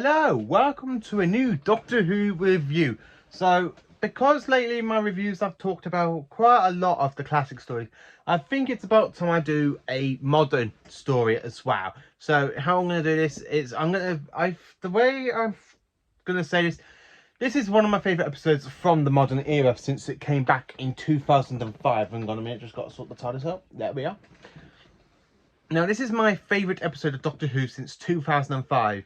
Hello, welcome to a new Doctor Who review. So, because lately in my reviews I've talked about quite a lot of the classic stories, I think it's about time I do a modern story as well. So, how I'm going to do this is the way I'm going to say this is one of my favourite episodes from the modern era since it came back in 2005. Hang on a minute, just got to sort the TARDIS out. There we are. Now, this is my favourite episode of Doctor Who since 2005.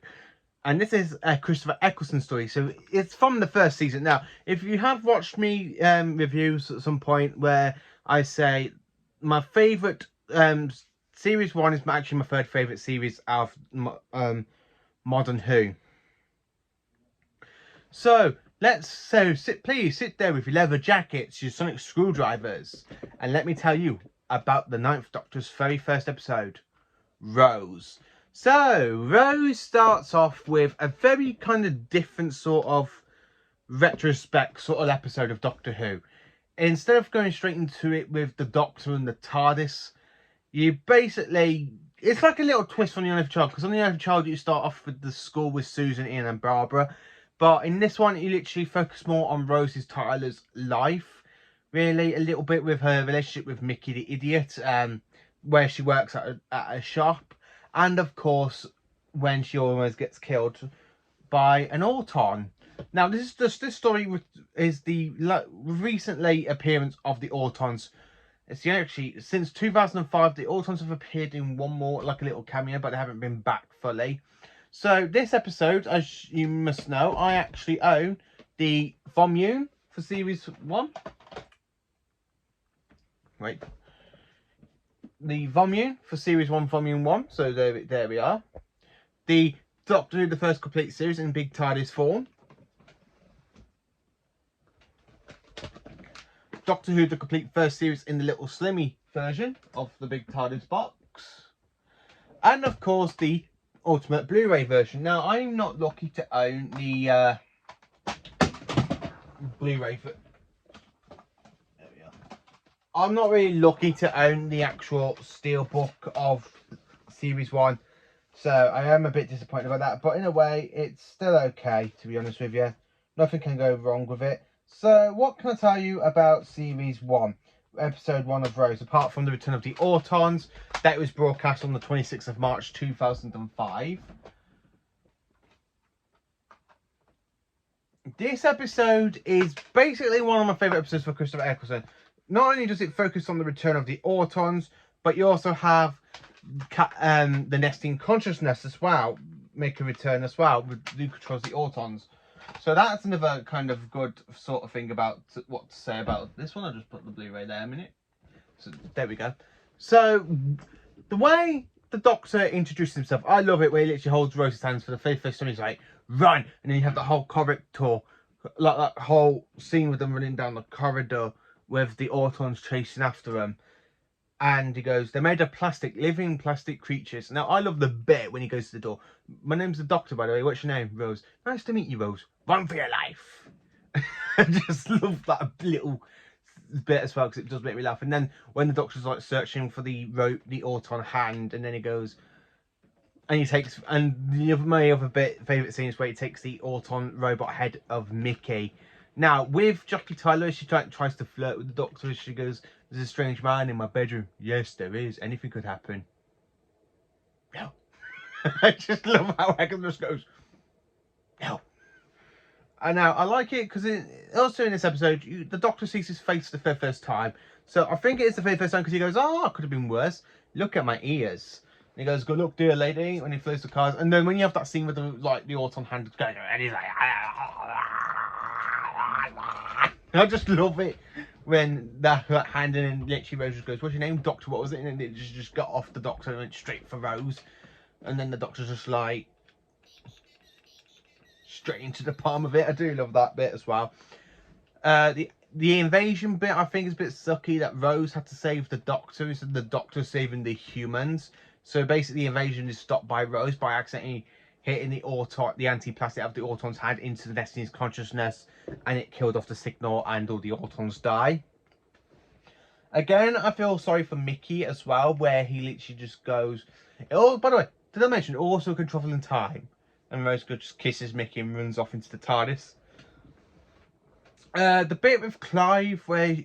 And this is a Christopher Eccleston story, so it's from the first season. Now, if you have watched me reviews at some point where I say my favourite series 1 is actually my third favourite series of Modern Who. So please sit there with your leather jackets, your sonic screwdrivers, and let me tell you about the Ninth Doctor's very first episode, Rose. So, Rose starts off with a very kind of different sort of retrospect sort of episode of Doctor Who. Instead of going straight into it with the Doctor and the TARDIS, you basically... It's like a little twist on The Unearthly Child, because on The Unearthly Child you start off with the school with Susan, Ian and Barbara. But in this one, you literally focus more on Rosie Tyler's life. Really, a little bit with her relationship with Mickey the Idiot, where she works at a shop. And of course, when she almost gets killed by an Auton. Now, this story is the recently appearance of the Autons. It's actually since 2005 the Autons have appeared in one more, like a little cameo, but they haven't been back fully. So this episode, as you must know, I actually own the Volume for Series 1. Wait. The Volume for Series 1, Volume 1. So there we are. The Doctor Who, the first complete series in Big TARDIS form. Doctor Who, the complete first series in the little Slimmy version of the Big TARDIS box. And of course, the Ultimate Blu-ray version. Now, I'm not lucky to own the Blu-ray for... I'm not really lucky to own the actual steelbook of Series 1. So I am a bit disappointed about that. But in a way, it's still okay, to be honest with you. Nothing can go wrong with it. So what can I tell you about Series 1? Episode 1 of Rose. Apart from the return of the Autons. That was broadcast on the 26th of March 2005. This episode is basically one of my favourite episodes for Christopher Eccleston. Not only does it focus on the return of the Autons, but you also have the Nesting Consciousness as well make a return as well, with who controls the Autons. So that's another kind of good sort of thing about what to say about this one. I'll just put the Blu-ray there a minute. So there we go. So the way the Doctor introduces himself, I love it, where he literally holds Rosie's hands for the very first time. He's like, run! And then you have the whole corridor, like that whole scene with them running down the corridor with the Autons chasing after them. And he goes, they're made of plastic, living plastic creatures. Now, I love the bit when he goes to the door. My name's the Doctor, by the way. What's your name? Rose. Nice to meet you, Rose. Run for your life. I just love that little bit as well, because it does make me laugh. And then when the Doctor's like searching for the Auton hand, and then he goes, and he takes, and my other favourite scene is where he takes the Auton robot head of Mickey. Now, with Jackie Tyler, she tries to flirt with the Doctor. She goes, there's a strange man in my bedroom. Yes, there is. Anything could happen. No. I just love how Eccleston just goes, no. And now, I like it because also in this episode, the Doctor sees his face for the first time. So I think it is the very first time because he goes, oh, it could have been worse. Look at my ears. And he goes, good luck, dear lady, when he flows the cars. And then when you have that scene with the Auton hand going, and he's like, I just love it when that hand and literally Rose just goes, what's your name? Doctor, what was it? And it just got off the Doctor and went straight for Rose. And then the Doctor's just like straight into the palm of it. I do love that bit as well. The invasion bit I think is a bit sucky, that Rose had to save the Doctor instead of the Doctor saving the humans. So basically the invasion is stopped by Rose by accidentally hitting the anti-plastic of the Auton's hand into the Destiny's consciousness, and it killed off the signal and all the Autons die. Again, I feel sorry for Mickey as well, where he literally just goes... Oh, by the way, did I mention also controlling time? And Rose just kisses Mickey and runs off into the TARDIS. The bit with Clive where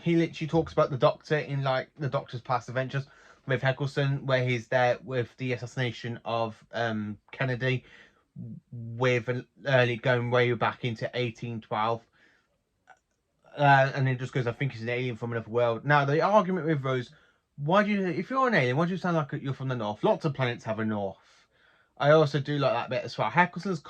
he literally talks about the Doctor in like the Doctor's past adventures with Eccleston, where he's there with the assassination of Kennedy, with an early going way back into 1812. And it just goes, I think he's an alien from another world. Now, the argument with Rose, if you're an alien, why do you sound like you're from the North? Lots of planets have a North. I also do like that bit as well. Eccleston's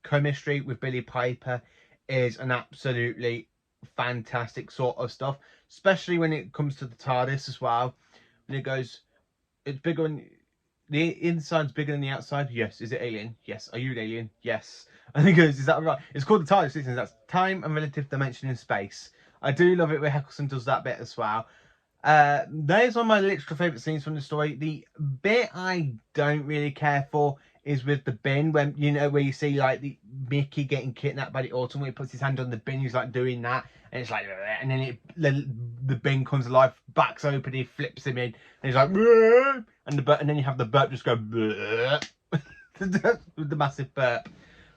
chemistry with Billie Piper is an absolutely fantastic sort of stuff, especially when it comes to the TARDIS as well. And it goes, it's bigger than the inside's bigger than the outside. Yes. Is it alien? Yes. Are you an alien? Yes. And he goes, is that right? It's called the TARDIS. Listen, that's time and relative dimension in space. I do love it where Eccleston does that bit as well. There's one of my literal favourite scenes from the story. The bit I don't really care for is with the bin, when where you see like the Mickey getting kidnapped by the Autumn, when he puts his hand on the bin, he's like doing that, and it's like, and then the bin comes alive, backs open, he flips him in, and he's like, and then you have the burp just go with the massive burp.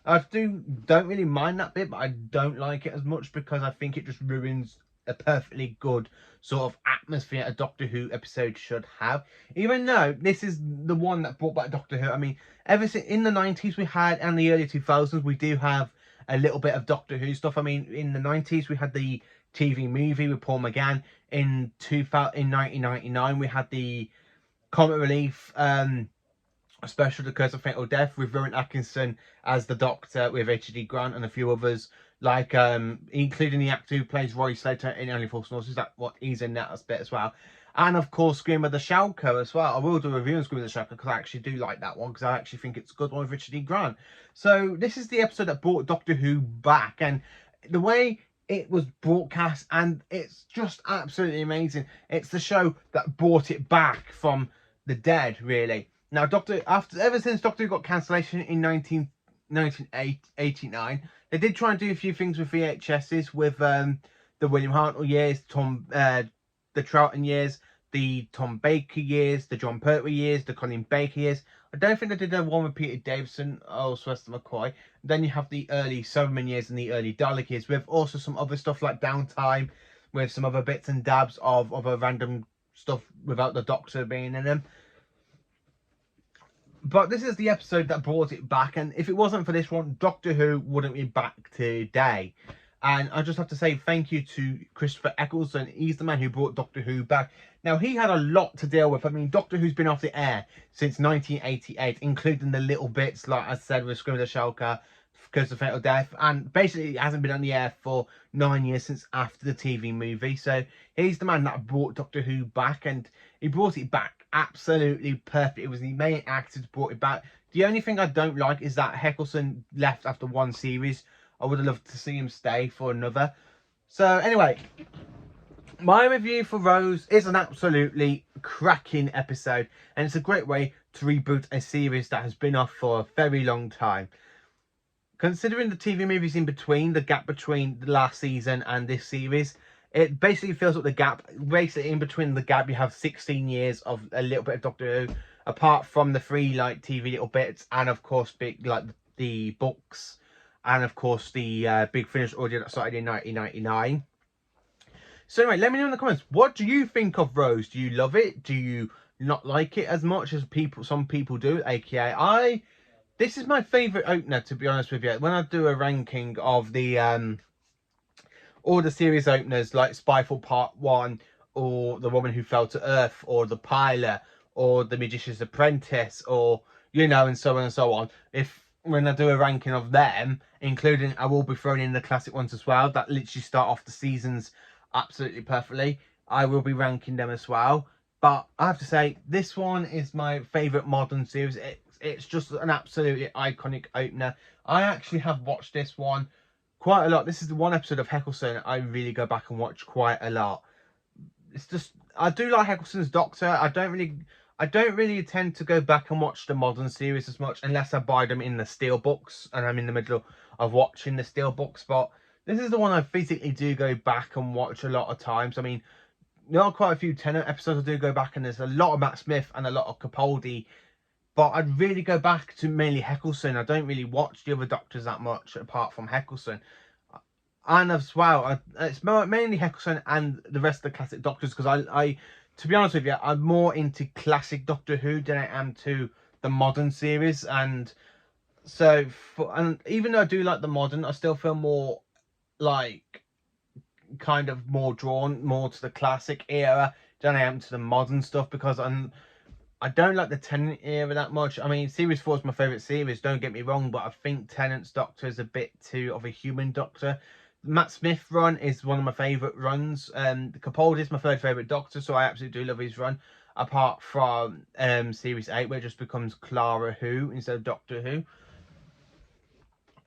I don't really mind that bit, but I don't like it as much because I think it just ruins a perfectly good sort of atmosphere a Doctor Who episode should have. Even though this is the one that brought back Doctor Who. I mean, ever since in the 90s we had, and the early 2000s, we do have a little bit of Doctor Who stuff. I mean, in the 90s we had the TV movie with Paul McGann. In 1999 we had the comic relief special, The Curse of Fatal Death, with Rowan Atkinson as the Doctor, with H.D. Grant and a few others, like including the actor who plays Roy Slater in Only Fools and Horses. He's in that bit as well. And of course, Scream of the Shalko as well. I will do a review on Scream of the Shalko because I actually do like that one, because I actually think it's a good one with Richard E. Grant. So this is the episode that brought Doctor Who back, and the way it was broadcast, and it's just absolutely amazing. It's the show that brought it back from the dead, really. Now, ever since Doctor Who got cancellation in 1989, they did try and do a few things with VHSs, with the William Hartnell years, the Troughton years, the Tom Baker years, the John Pertwee years, the Colin Baker years. I don't think they did one with Peter Davison or Sylvester McCoy. Then you have the early Cyberman years and the early Dalek years, with also some other stuff like Downtime, with some other bits and dabs of other random stuff without the Doctor being in them. But this is the episode that brought it back, and if it wasn't for this one, Doctor Who wouldn't be back today. And I just have to say thank you to Christopher Eccleston. He's the man who brought Doctor Who back. Now, he had a lot to deal with. I mean, Doctor Who's been off the air since 1988, including the little bits, like I said, with Scream of the Shalka, Curse of Fatal Death, and basically it hasn't been on the air for 9 years since after the TV movie. So he's the man that brought Doctor Who back, and he brought it back absolutely perfect. It was the main actor that brought it back. The only thing I don't like is that Eccleston left after one series. I would have loved to see him stay for another. So anyway, my review for Rose is an absolutely cracking episode, and it's a great way to reboot a series that has been off for a very long time. Considering the TV movies in between, the gap between the last season and this series, it basically fills up the gap. Basically, in between the gap, you have 16 years of a little bit of Doctor Who, apart from the 3 like TV little bits, and of course, big like the books, and of course the Big Finish audio that started in 1999. So anyway, let me know in the comments, what do you think of Rose? Do you love it? Do you not like it as much as some people do? AKA this is my favourite opener, to be honest with you. When I do a ranking of the all the series openers, like Spyfall Part 1, or The Woman Who Fell to Earth, or The Pilot, or The Magician's Apprentice, or, and so on and so on. When I do a ranking of them, including, I will be throwing in the classic ones as well, that literally start off the seasons absolutely perfectly. I will be ranking them as well. But I have to say, this one is my favourite modern series. It's just an absolutely iconic opener. I actually have watched this one quite a lot. This is the one episode of Eccleston I really go back and watch quite a lot. It's just, I do like Eccleston's Doctor. I don't really tend to go back and watch the modern series as much, unless I buy them in the steelbooks and I'm in the middle of watching the steelbooks. But this is the one I physically do go back and watch a lot of times. I mean, there are quite a few Tennant episodes I do go back, and there's a lot of Matt Smith and a lot of Capaldi But I'd really go back to mainly Eccleston. I don't really watch the other Doctors that much apart from Eccleston. And as well, it's mainly Eccleston and the rest of the classic Doctors, because I, to be honest with you, I'm more into classic Doctor Who than I am to the modern series. And so, and even though I do like the modern, I still feel more like kind of more drawn more to the classic era than I am to the modern stuff, because I don't like the Tennant era that much. I mean, Series 4 is my favourite series, don't get me wrong, but I think Tennant's Doctor is a bit too of a human Doctor. Matt Smith run is one of my favourite runs. The Capaldi is my third favourite Doctor, so I absolutely do love his run. Apart from Series 8, where it just becomes Clara Who instead of Doctor Who.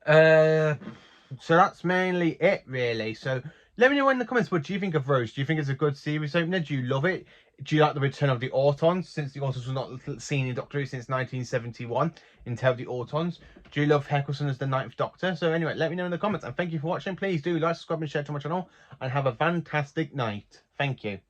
So that's mainly it, really. So let me know in the comments, what do you think of Rose? Do you think it's a good series opener? Do you love it? Do you like the return of the Autons, since the Autons were not seen in Doctor Who since 1971 in Tale of the Autons? Do you love Eccleston as the 9th Doctor? So anyway, let me know in the comments, and thank you for watching. Please do like, subscribe and share to my channel, and have a fantastic night. Thank you.